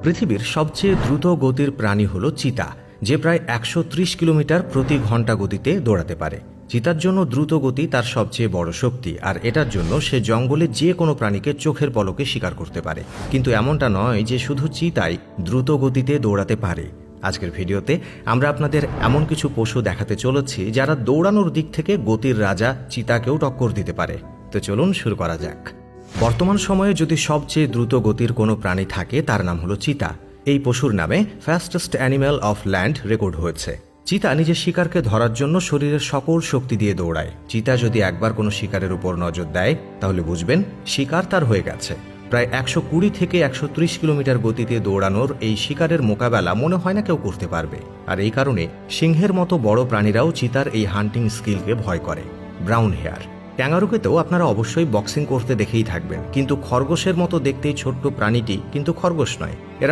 পৃথিবীর সবচেয়ে দ্রুত গতির প্রাণী হল চিতা, যে প্রায় ১৩০ কিলোমিটার প্রতি ঘন্টা গতিতে দৌড়াতে পারে। চিতার জন্য দ্রুত গতি তার সবচেয়ে বড় শক্তি, আর এটার জন্য সে জঙ্গলে যে কোনো প্রাণীকে চোখের পলকে শিকার করতে পারে। কিন্তু এমনটা নয় যে শুধু চিতাই দ্রুত গতিতে দৌড়াতে পারে। আজকের ভিডিওতে আমরা আপনাদের এমন কিছু পশু দেখাতে চলেছি যারা দৌড়ানোর দিক থেকে গতির রাজা চিতাকেও টক্কর দিতে পারে। তো চলুন শুরু করা যাক। বর্তমান সময়ে যদি সবচেয়ে দ্রুত গতির কোনো প্রাণী থাকে তার নাম হলো চিতা। এই পশুর নামে fastest animal of land record হয়েছে। চিতা নিজের শিকারকে ধরার জন্য শরীরের সকল শক্তি দিয়ে দৌড়ায়। চিতা যদি একবার কোনো শিকারের উপর নজর দেয় তাহলে বুঝবেন শিকার তার হয়ে গেছে। প্রায় ১২০ থেকে ১৩০ কিলোমিটার গতিতে দৌড়ানোর এই শিকারের মোকাবেলা মনে হয় না কেউ করতে পারবে। আর এই কারণে সিংহের মতো বড় প্রাণীরাও চিতার এই হান্টিং স্কিলকে ভয় করে। ব্রাউন হেয়ার ক্যাঙ্গারুকেতেও আপনারা অবশ্যই বক্সিং করতে দেখেই থাকবেন, কিন্তু খরগোশের মতো দেখতেই ছোট্ট প্রাণীটি কিন্তু খরগোশ নয়।